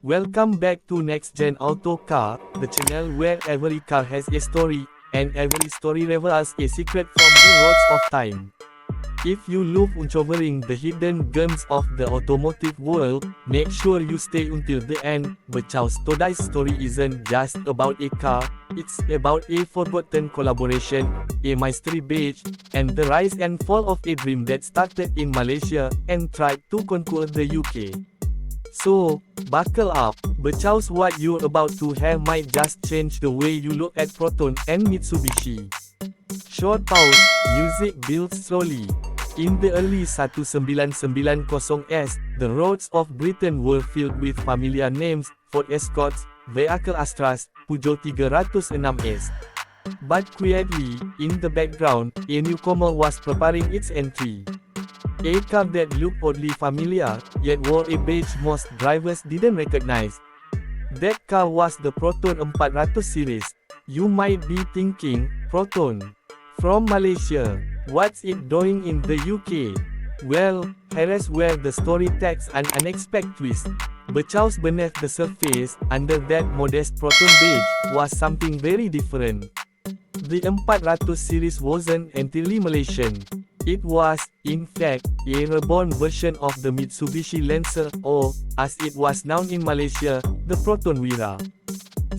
Welcome back to NextGen Auto Car, the channel where every car has a story, and every story reveals a secret from the roads of time. If you love uncovering the hidden gems of the automotive world, make sure you stay until the end, because today's story isn't just about a car, it's about a forgotten collaboration, a mystery badge, and the rise and fall of a dream that started in Malaysia and tried to conquer the UK. So, buckle up, because what you're about to hear might just change the way you look at Proton and Mitsubishi. Short pause, music builds slowly. In the early 1990s, the roads of Britain were filled with familiar names, Ford Escorts, vehicle Astras, Peugeot 306S. But quietly, in the background, a newcomer was preparing its entry. A car that looked oddly familiar, yet wore a badge most drivers didn't recognize. That car was the Proton 400 series. You might be thinking, Proton? From Malaysia, what's it doing in the UK? Well, here's where the story takes an unexpected twist. Because beneath the surface, under that modest Proton badge, was something very different. The 400 series wasn't entirely Malaysian. It was, in fact, a reborn version of the Mitsubishi Lancer, or, as it was known in Malaysia, the Proton Wira.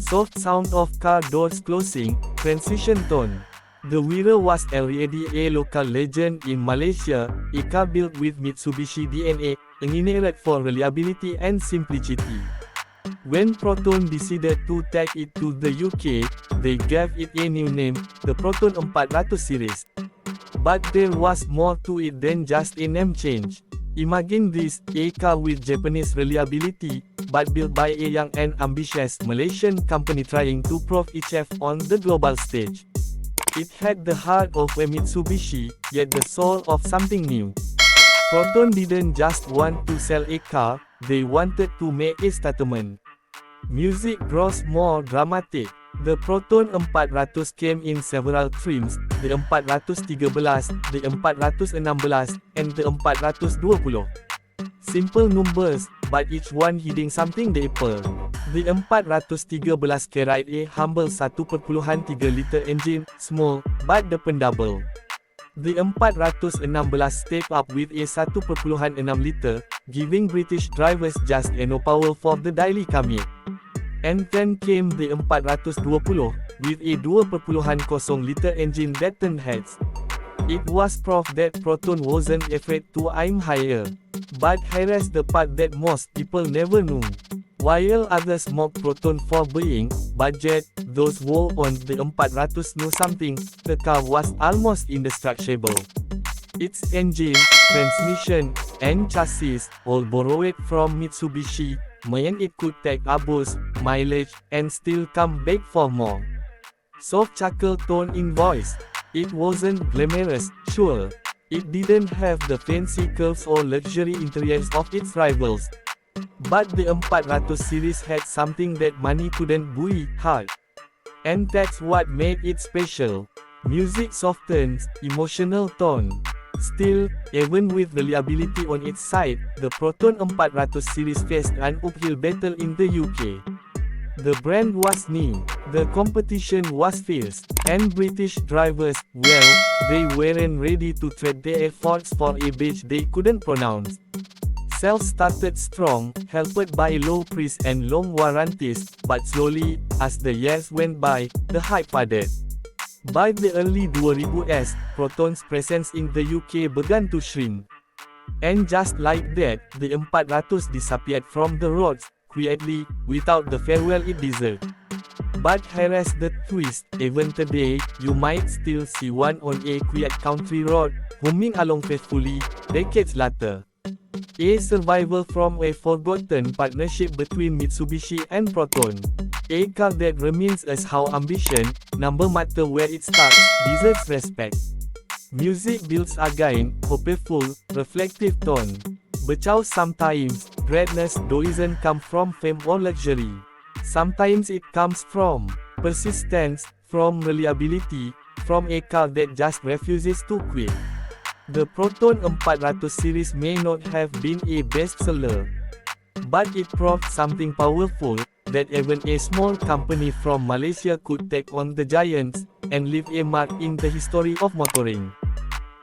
Soft sound of car doors closing, transition tone. The Wira was already a local legend in Malaysia, a car built with Mitsubishi DNA, engineered for reliability and simplicity. When Proton decided to take it to the UK, they gave it a new name, the Proton 400 series. But there was more to it than just a name change. Imagine this, a car with Japanese reliability, but built by a young and ambitious Malaysian company trying to prove itself on the global stage. It had the heart of a Mitsubishi, yet the soul of something new. Proton didn't just want to sell a car, they wanted to make a statement. Music grows more dramatic. The Proton 400 came in several trims, the 413, the 416, and the 420. Simple numbers, but each one hiding something deeper. The 413 carried a humble 1.3 liter engine, small, but dependable. The 416 stepped up with a 1.6 liter, giving British drivers just enough power for the daily commute. And then came the 420, with a 2.0 liter engine that turned heads. It was proof that Proton wasn't afraid to aim higher. But here's the part that most people never knew. While others mocked Proton for being budget, those who owned the 400 knew something: the car was almost indestructible. Its engine, transmission, and chassis, all borrowed from Mitsubishi, meant it could take a boost, mileage, and still come back for more. Soft chuckle tone in voice. It wasn't glamorous, sure. It didn't have the fancy curves or luxury interiors of its rivals. But the 400 series had something that money couldn't buy, heart. And that's what made it special. Music softens, emotional tone. Still, even with reliability on its side, the Proton 400 series faced an uphill battle in the UK. The brand was new, the competition was fierce, and British drivers, well, they weren't ready to trade their efforts for a badge they couldn't pronounce. Sales started strong, helped by low price and long warranties, but slowly, as the years went by, the hype faded. By the early 2000s, Proton's presence in the UK began to shrink. And just like that, the 400 disappeared from the roads, quietly, without the farewell it deserved. But here's the twist: even today, you might still see one on a quiet country road, humming along faithfully, decades later. A survival from a forgotten partnership between Mitsubishi and Proton. A car that reminds us how ambition, no matter where it starts, deserves respect. Music builds again, hopeful, reflective tone. Because sometimes, greatness doesn't come from fame or luxury. Sometimes it comes from persistence, from reliability, from a car that just refuses to quit. The Proton 400 series may not have been a bestseller, But it proved something powerful, that even a small company from Malaysia could take on the giants, and leave a mark in the history of motoring.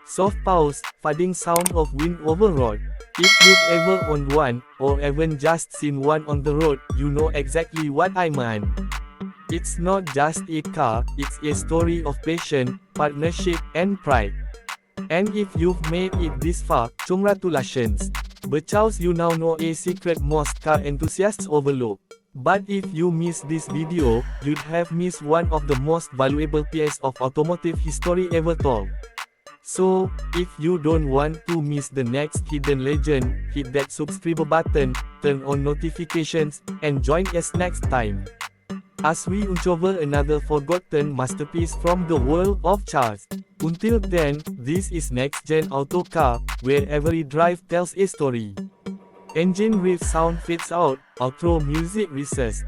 Soft pause, fading sound of wind over road. If you've ever owned one, or even just seen one on the road, you know exactly what I mean. It's not just a car, it's a story of passion, partnership, and pride. And if you've made it this far, congratulations. Because you now know a secret most car enthusiasts overlook. But if you missed this video, you'd have missed one of the most valuable pieces of automotive history ever told. So, if you don't want to miss the next hidden legend, hit that subscribe button, turn on notifications, and join us next time, as we uncover another forgotten masterpiece from the world of cars. Until then, this is NextGen Auto Car, where every drive tells a story. Engine rev sound fades out, outro music recess.